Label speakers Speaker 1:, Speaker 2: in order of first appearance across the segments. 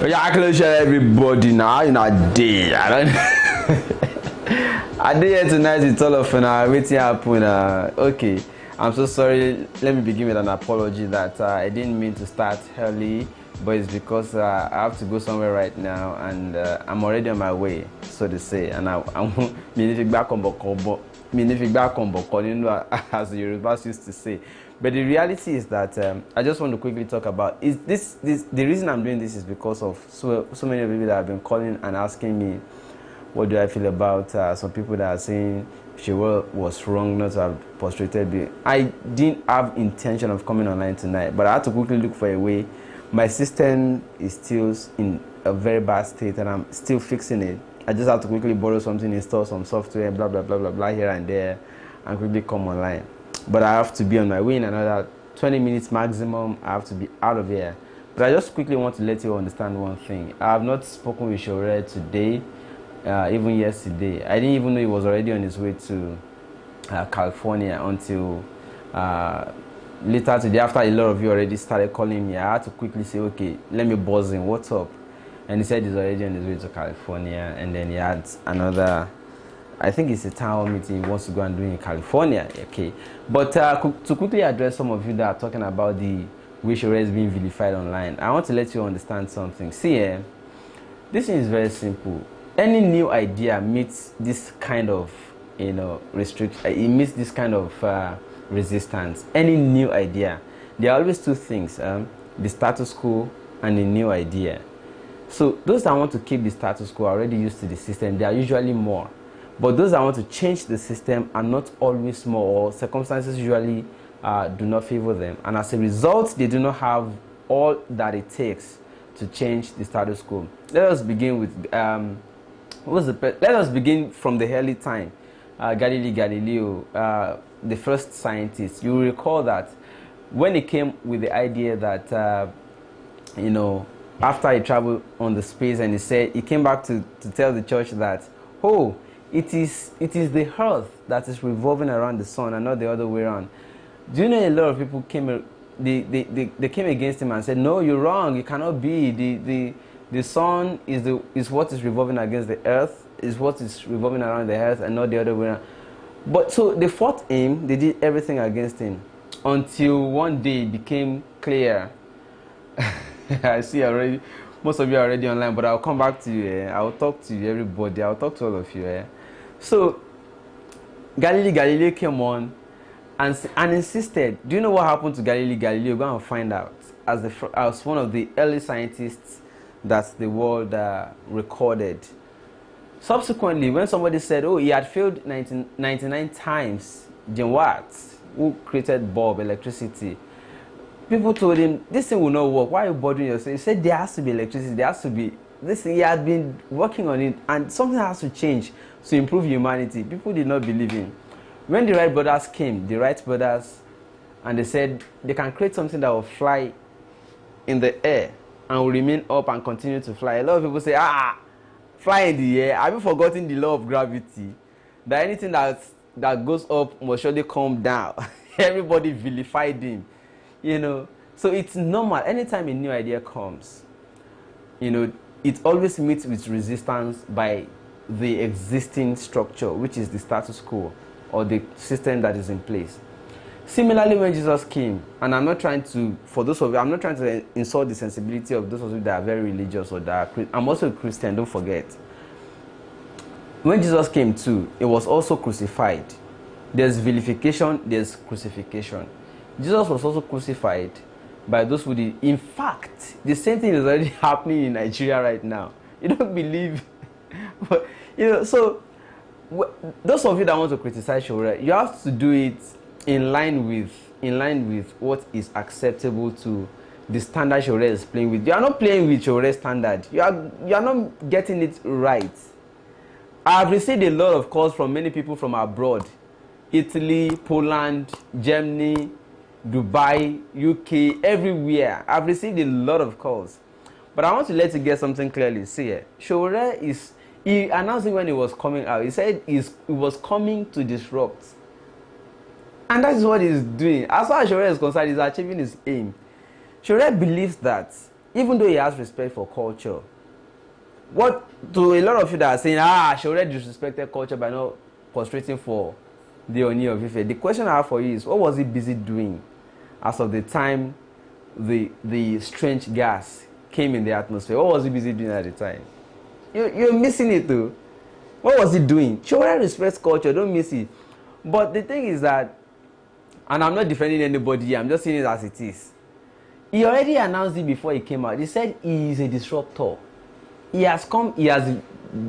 Speaker 1: Yeah, I can share everybody now in a day. I don't. I did here tonight. It's all of waiting happen. Okay, I'm so sorry. Let me begin with an apology that I didn't mean to start early, but it's because I have to go somewhere right now, and I'm already on my way, so to say. And I'm back on Bokobo, as the Yorubas used to say. But the reality is that I just want to quickly talk about the reason I'm doing this is because of so many people that have been calling and asking me what do I feel about some people that are saying Sowore was wrong not to have prostrated me. I didn't have intention of coming online tonight, but I had to quickly look for a way. My system is still in a very bad state and I'm still fixing it. I just have to quickly borrow something, install some software, blah blah blah blah blah here and there, and quickly come online. But I have to be on my way in another 20 minutes maximum. I have to be out of here. But I just quickly want to let you understand one thing. I have not spoken with Sowore today, even yesterday. I didn't even know he was already on his way to California until later today, after a lot of you already started calling me. I had to quickly say, okay, let me buzz him. What's up? And he said he's already on his way to California. And then he had another, I think it's a town hall meeting he wants to go and do in California. Okay, but to quickly address some of you that are talking about the way Sowore is being vilified online, I want to let you understand something. See, this thing is very simple. Any new idea meets this kind of, restriction. It meets this kind of resistance. Any new idea, there are always two things: the status quo and the new idea. So those that want to keep the status quo are already used to the system. They are usually more. But those that want to change the system are not always more, or circumstances usually do not favor them. And as a result, they do not have all that it takes to change the status quo. Let us begin with, let us begin from the early time. Galileo, the first scientist. You will recall that when he came with the idea that, after he traveled on the space, and he said, he came back to tell the church that, oh, it is the earth that is revolving around the sun and not the other way around. Do you know a lot of people came, they came against him and said, no, you're wrong, it cannot be. The sun is what is revolving against the earth, is what is revolving around the earth and not the other way around. But so they fought him, they did everything against him until one day it became clear. I see already. Most of you are already online, but I'll come back to you. I'll talk to you, everybody. I'll talk to all of you. So, Galileo came on and insisted. Do you know what happened to Galileo? Go and find out. As one of the early scientists that the world recorded. Subsequently, when somebody said, oh, he had failed 99 times, then what? Who created bulb, electricity? People told him, this thing will not work. Why are you bothering yourself? He said, there has to be electricity. There has to be this thing. He had been working on it, and something has to change to improve humanity. People did not believe him. When the Wright brothers came, and they said they can create something that will fly in the air and will remain up and continue to fly. A lot of people say, fly in the air. Have you forgotten the law of gravity? That anything that goes up must surely come down. Everybody vilified him. So it's normal. Anytime a new idea comes, it always meets with resistance by the existing structure, which is the status quo or the system that is in place. Similarly, when Jesus came, and I'm not trying to, I'm not trying to insult the sensibility of those of you that are very religious or that are, I'm also a Christian, don't forget. When Jesus came too, it was also crucified. There's vilification, there's crucifixion. Jesus was also crucified by those who did. In fact, the same thing is already happening in Nigeria right now. You don't believe, but so those of you that want to criticize Sowore, you have to do it in line with what is acceptable to the standard Sowore is playing with. You are not playing with Sowore's standard. You are not getting it right. I have received a lot of calls from many people from abroad, Italy, Poland, Germany, Dubai, UK, everywhere. I've received a lot of calls. But I want to let you get something clearly. See, Sowore he announced it when he was coming out. He said he was coming to disrupt. And that is what he's doing. As far as Sowore is concerned, he's achieving his aim. Sowore believes that even though he has respect for culture, what to a lot of you that are saying, Sowore disrespected culture by not prostrating for the Oni of Ife. The question I have for you is, what was he busy doing as of the time the strange gas came in the atmosphere? What was he busy doing at the time? You're missing it too. What was he doing? Sowore respects culture, don't miss it. But the thing is that, and I'm not defending anybody here, I'm just saying it as it is. He already announced it before he came out. He said he is a disruptor. He has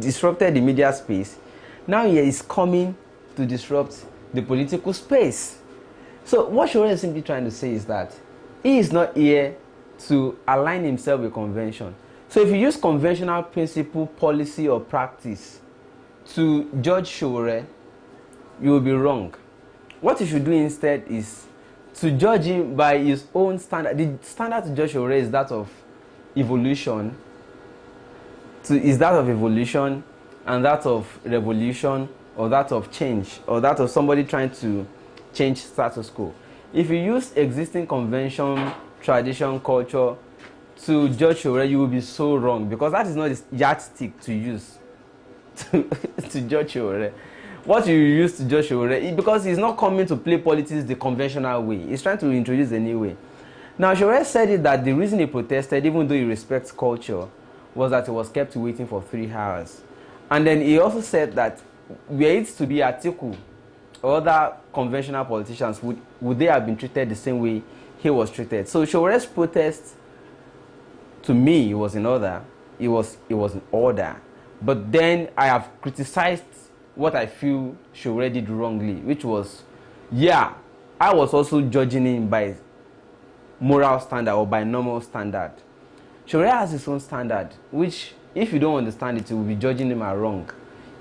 Speaker 1: disrupted the media space. Now he is coming to disrupt the political space. So what Sowore is simply trying to say is that he is not here to align himself with convention. So if you use conventional principle, policy, or practice to judge Sowore, you will be wrong. What you should do instead is to judge him by his own standard. The standard to judge Sowore is that of evolution. Is that of evolution and that of revolution, or that of change, or that of somebody trying to change status quo. If you use existing convention, tradition, culture to judge Sowore, you will be so wrong, because that is not the yardstick to use to judge Sowore. What you use to judge Sowore, because he's not coming to play politics the conventional way. He's trying to introduce a new way. Now, Sowore said it that the reason he protested, even though he respects culture, was that he was kept waiting for 3 hours. And then he also said that were it to be Atiku or other conventional politicians, would they have been treated the same way he was treated? So Sowore's protest, to me, it was in order. It was in order. But then I have criticized what I feel Sowore did wrongly, which was, yeah, I was also judging him by moral standard or by normal standard. Sowore has his own standard, which, if you don't understand it, you will be judging him at wrong.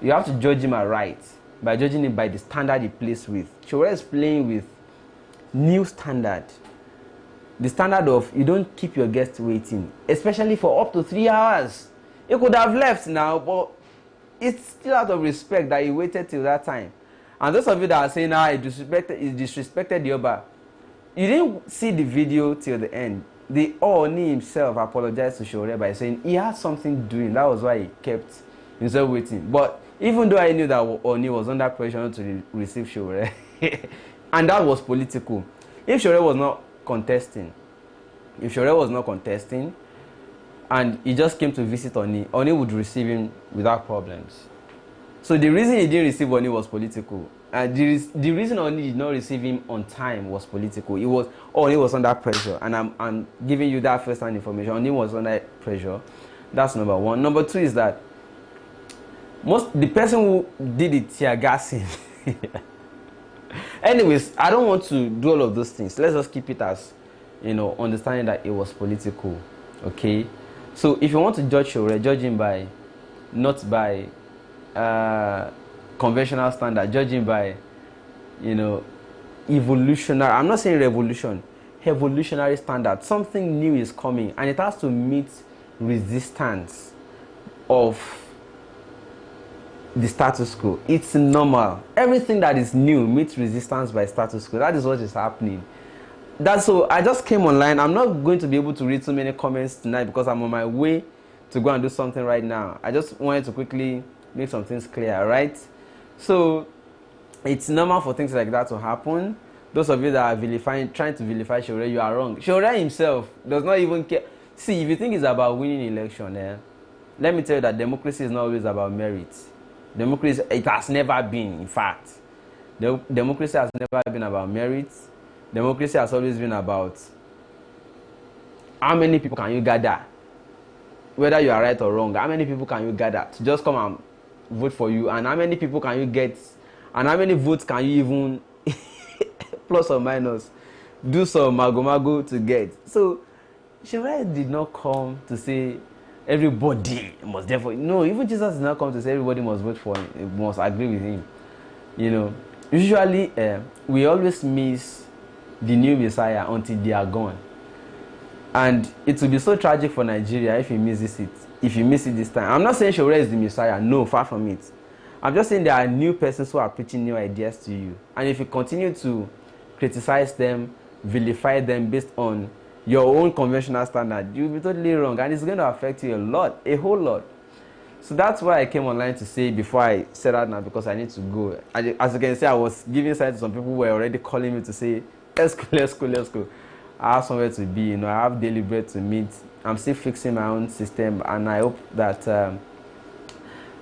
Speaker 1: You have to judge him at right by judging him by the standard he plays with. Sowore is playing with new standard. The standard of you don't keep your guests waiting, especially for up to 3 hours. He could have left now, but it's still out of respect that he waited till that time. And those of you that are saying, he disrespected the Oba, you didn't see the video till the end. The Oni himself apologized to Sowore by saying he had something doing. That was why he kept himself waiting. But even though I knew that Oni was under pressure to receive Sowore, and that was political. If Sowore was not contesting, and he just came to visit Oni would receive him without problems. So the reason he didn't receive Oni was political. And the reason Oni did not receive him on time was political. Oni was under pressure. And I'm giving you that first-hand information. Oni was under pressure. That's number one. Number two is that the person who did the tear gassing. Anyways, I don't want to do all of those things. Let's just keep it as, understanding that it was political. Okay? So if you want to judge Sowore, judge him not by conventional standard, judging by evolutionary, I'm not saying revolution, evolutionary standard. Something new is coming and it has to meet resistance of the status quo. It's normal. Everything that is new meets resistance by status quo. That is what is happening. So I just came online. I'm not going to be able to read so many comments tonight because I'm on my way to go and do something right now. I just wanted to quickly make some things clear, right? So it's normal for things like that to happen. Those of you that are trying to vilify Sowore, you are wrong. Sowore himself does not even care. See, if you think it's about winning election, let me tell you that democracy is not always about merit. Democracy, it has never been, in fact. Democracy has never been about merit. Democracy has always been about how many people can you gather, whether you are right or wrong. How many people can you gather to just come and vote for you, and how many people can you get, and how many votes can you even plus or minus do some mago to get. So Sowore did not come to say everybody must therefore, no, even Jesus did not come to say everybody must vote for him, must agree with him. Usually we always miss the new Messiah until they are gone, and it will be so tragic for Nigeria if he misses it. If you miss it this time, I'm not saying Sowore is the Messiah. No, far from it. I'm just saying there are new persons who are preaching new ideas to you, and if you continue to criticize them, vilify them based on your own conventional standard, you'll be totally wrong, and it's going to affect you a lot, a whole lot. So that's why I came online to say before I said that now, because I need to go. As you can see, I was giving side to some people who were already calling me to say, let's go, let's go, let's go. I have somewhere to be, I have daily bread to meet. I'm still fixing my own system, and I hope that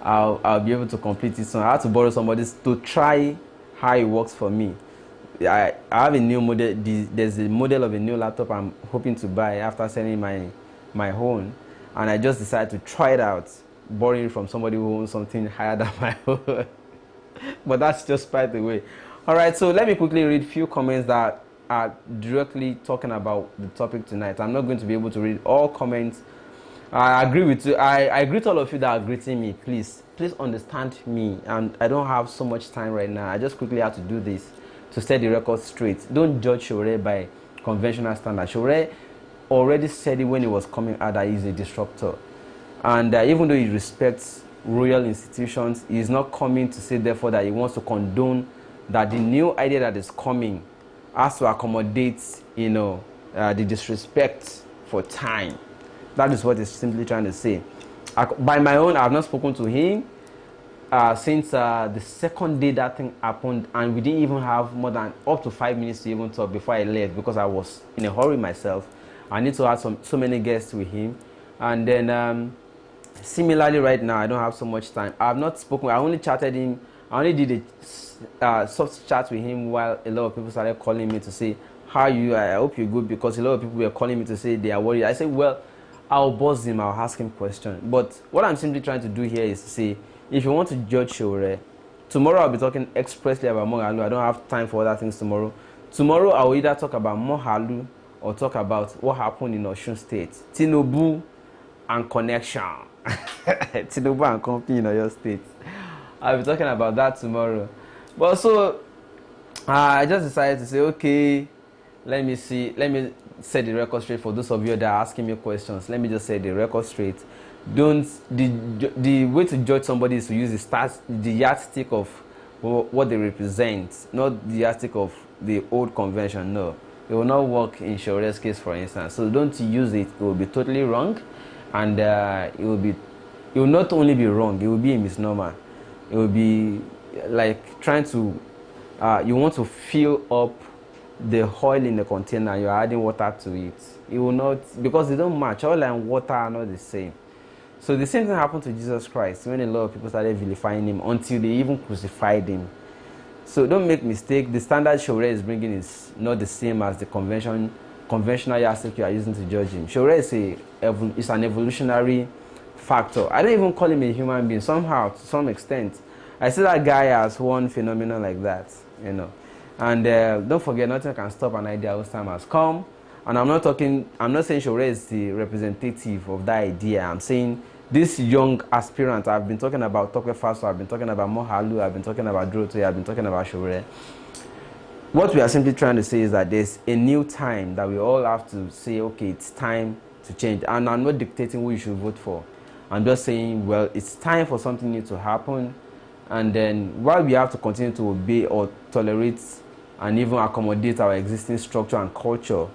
Speaker 1: I'll be able to complete it soon. I had to borrow somebody to try how it works for me. I have a new model. There's a model of a new laptop I'm hoping to buy after selling my own, and I just decided to try it out, borrowing from somebody who owns something higher than my own. But that's just by the way. All right, so let me quickly read a few comments that are directly talking about the topic tonight. I'm not going to be able to read all comments. I agree with you. I greet all of you that are greeting me. Please understand me. And I don't have so much time right now. I just quickly have to do this to set the record straight. Don't judge Sowore by conventional standards. Sowore already said it when he was coming out that he's a disruptor. And even though he respects royal institutions, he's not coming to say therefore that he wants to condone that the new idea that is coming has to accommodate, the disrespect for time. That is what he's simply trying to say. By my own, I have not spoken to him since the second day that thing happened, and we didn't even have more than up to 5 minutes to even talk before I left, because I was in a hurry myself. I need to have so many guests with him. And then similarly right now, I don't have so much time. I have not spoken. I only chatted him. I only did a soft chat with him while a lot of people started calling me to say, how are you? I hope you're good, because a lot of people were calling me to say they are worried. I said, well, I'll buzz him, I'll ask him questions. But what I'm simply trying to do here is to say, if you want to judge Sowore, tomorrow I'll be talking expressly about Mohalu. I don't have time for other things tomorrow. Tomorrow I will either talk about Mohalu or talk about what happened in Osun State. Tinubu and connection. Tinubu and company in Oyo State. I'll be talking about that tomorrow. But so, I just decided to say, okay, let me set the record straight for those of you that are asking me questions. Let me just set the record straight. The way to judge somebody is to use the yardstick of what they represent, not the yardstick of the old convention. No, it will not work in Sowore's case, for instance. So don't use it. It will be totally wrong, and it will not only be wrong, it will be a misnomer. It will be like trying to you want to fill up the oil in the container, you're adding water to it. It will not, because they don't match. Oil and water are not the same. So the same thing happened to Jesus Christ when a lot of people started vilifying him until they even crucified him. So don't make mistake. The standard Sowore is bringing is not the same as the conventional yardstick you are using to judge him. Sowore is an evolutionary factor. I don't even call him a human being. Somehow, to some extent, I see that guy as one phenomenon like that, And don't forget, nothing can stop an idea whose time has come. And I'm not saying Sowore is the representative of that idea. I'm saying this young aspirant, I've been talking about Tope Faso, I've been talking about Mohalu, I've been talking about Drotoye, I've been talking about Sowore. What we are simply trying to say is that there's a new time that we all have to say, okay, it's time to change. And I'm not dictating who you should vote for. I'm just saying, well, it's time for something new to happen. And then while we have to continue to obey or tolerate and even accommodate our existing structure and culture,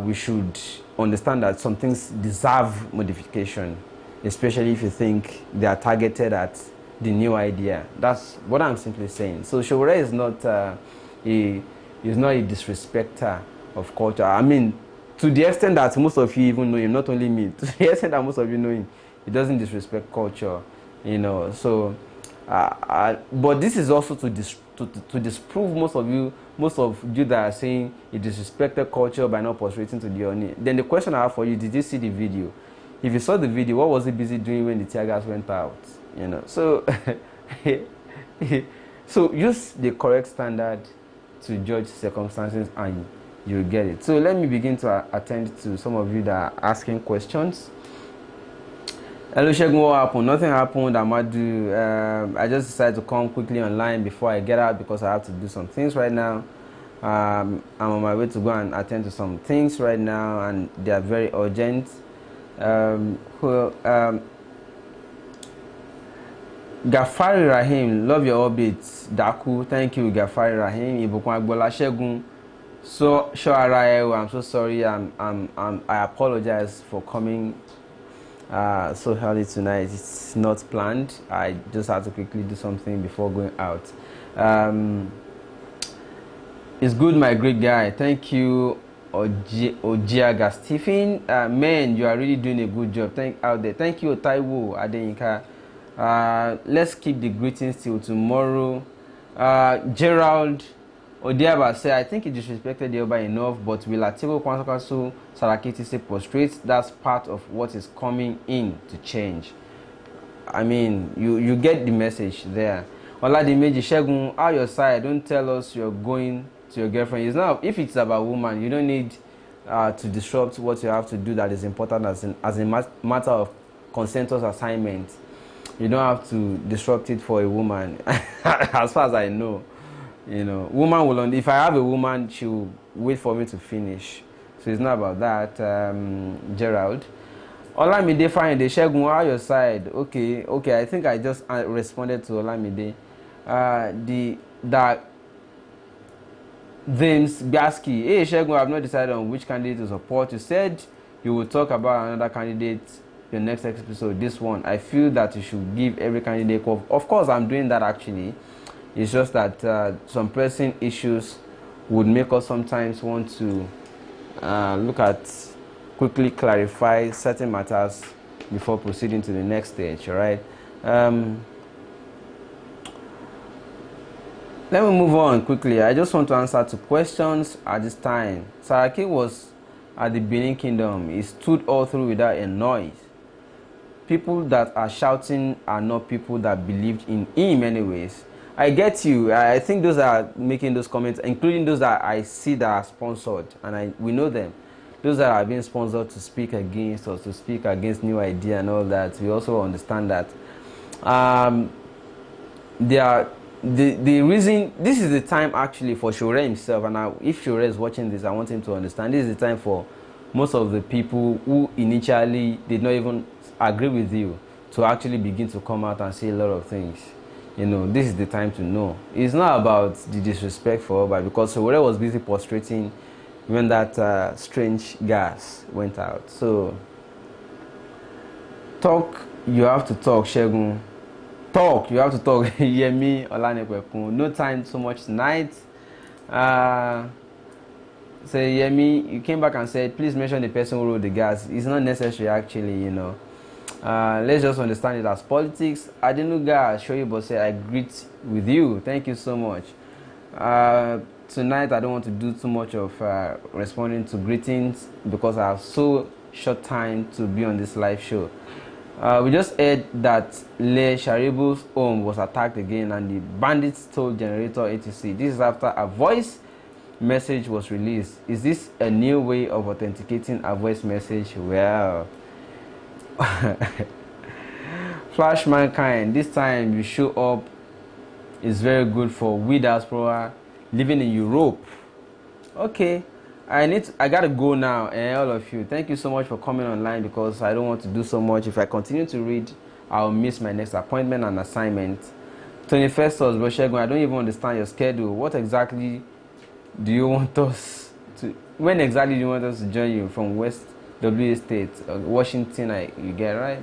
Speaker 1: we should understand that some things deserve modification, especially if you think they are targeted at the new idea. That's what I'm simply saying. So Sowore is not a disrespecter of culture. I mean, to the extent that most of you even know him, not only me, to the extent that most of you know him, he doesn't disrespect culture, So, but this is also to disprove most of you that are saying he disrespected culture by not prostrating to the Oni. Then the question I have for you: did you see the video? If you saw the video, what was he busy doing when the tear gas went out? So so use the correct standard to judge circumstances, and you'll get it. So let me begin to attend to some of you that are asking questions. Oluwasegun, what happened? Nothing happened. I just decided to come quickly online before I get out because I have to do some things right now. I'm on my way to go and attend to some things right now, and they are very urgent. Gafari Rahim, love your updates. Daku, thank you, Gafari Rahim. Ibukun Agbola Segun, So sure, I'm so sorry. I apologize for coming so early tonight. It's not planned. I just had to quickly do something before going out. Um, it's good, my great guy. Thank you, Ojiaga Stephen. Man, you are really doing a good job. Thank you, Taiwo Adeyinka. Let's keep the greetings till tomorrow. Gerald Odiaba said, I think he disrespected the Oba enough, but will Atiku Kwankwaso Sarakiti say prostrate? That's part of what is coming in to change. I mean, you get the message there. Oladimeji Segun, how your side? Don't tell us you're going to your girlfriend. It's not, if it's about woman, you don't need to disrupt what you have to do that is important as a matter of consensus assignment. You don't have to disrupt it for a woman. As far as I know, woman will, if I have a woman, she will wait for me to finish. So it's not about that. Gerald Olamide Fayinde Segun, how your side? Okay, I think I just responded to Olamide. That James Gaski, hey Segun, I have not decided on which candidate to support. You said you will talk about another candidate your next episode. This one, I feel that you should give every candidate call. Of course, I'm doing that actually. It's just that some pressing issues would make us sometimes want to look at, quickly clarify certain matters before proceeding to the next stage, all right? Let me move on quickly. I just want to answer two questions at this time. Saraki was at the Benin Kingdom. He stood all through without a noise. People that are shouting are not people that believed in him anyways. I get you. I think those are making those comments, including those that I see that are sponsored, and we know them. Those that are being sponsored to speak against or to speak against new idea and all that, we also understand that. The reason, this is the time actually for Sowore himself, and if Sowore is watching this, I want him to understand this is the time for most of the people who initially did not even agree with you to actually begin to come out and say a lot of things. This is the time to know. It's not about the disrespect for Oba, because Sowore was busy prostrating when that strange gas went out. So, talk, you have to talk, Segun. Talk, you have to talk. Yemi Olanepekun. No time so much tonight. Say Yemi, you came back and said, please mention the person who wrote the gas. It's not necessary actually, let's just understand it as politics. Adenuga Shoyibo said, I greet with you. Thank you so much. Tonight I don't want to do too much of responding to greetings because I have so short time to be on this live show. We just heard that Le Sharibu's home was attacked again and the bandits stole generator etc. This is after a voice message was released. Is this a new way of authenticating a voice message? Well, Flash Mankind, this time you show up is very good for we diaspora living in Europe. Okay, I gotta go now, all of you. Thank you so much for coming online, because I don't want to do so much. If I continue to read, I'll miss my next appointment and assignment. 21st of Segun, I don't even understand your schedule. What exactly do you want us to? When exactly do you want us to join you from West WA State, Washington? You get right.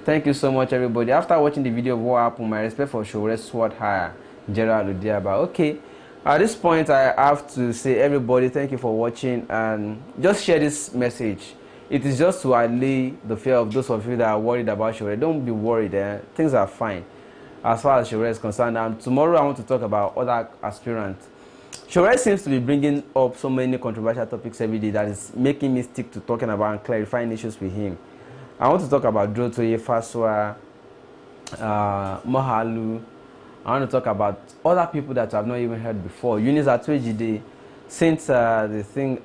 Speaker 1: Thank you so much, everybody. After watching the video of what happened, my respect for Sowore soared higher. Gerald Odiaba. Okay, at this point I have to say, everybody, thank you for watching, and just share this message. It is just to allay the fear of those of you that are worried about Sowore. Don't be worried, things are fine as far as Sowore is concerned. And tomorrow I want to talk about other aspirants. Sowore seems to be bringing up so many controversial topics every day that is making me stick to talking about and clarifying issues with him. I want to talk about Drotoye, Faswa, Mohalu. I want to talk about other people that I have not even heard before. Eunice Atwejide, since the thing